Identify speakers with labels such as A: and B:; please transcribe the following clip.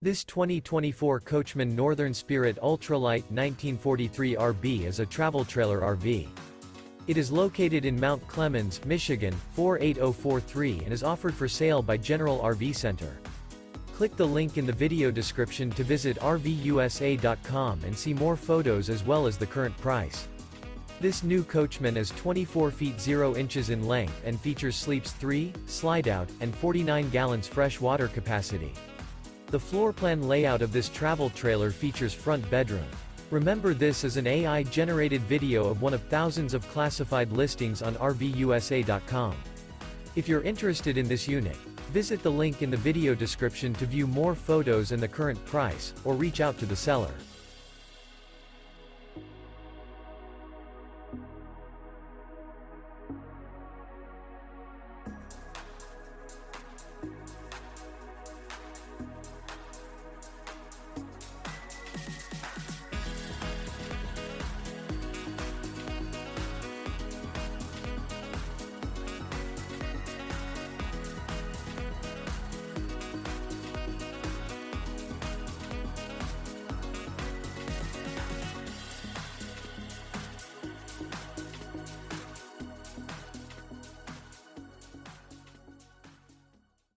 A: This 2024 Coachmen Northern Spirit Ultralight 1943 RV is a travel trailer RV. It is located in Mount Clemens, Michigan, 48043 and is offered for sale by General RV Center. Click the link in the video description to visit RVUSA.com and see more photos as well as the current price. This new Coachmen is 24 feet 0 inches in length and features sleeps 3, Slideout, and 49 gallons fresh water capacity. The floor plan layout of this travel trailer features front bedroom. Remember, this is an AI-generated video of one of thousands of classified listings on RVUSA.com. If you're interested in this unit, visit the link in the video description to view more photos and the current price, or reach out to the seller.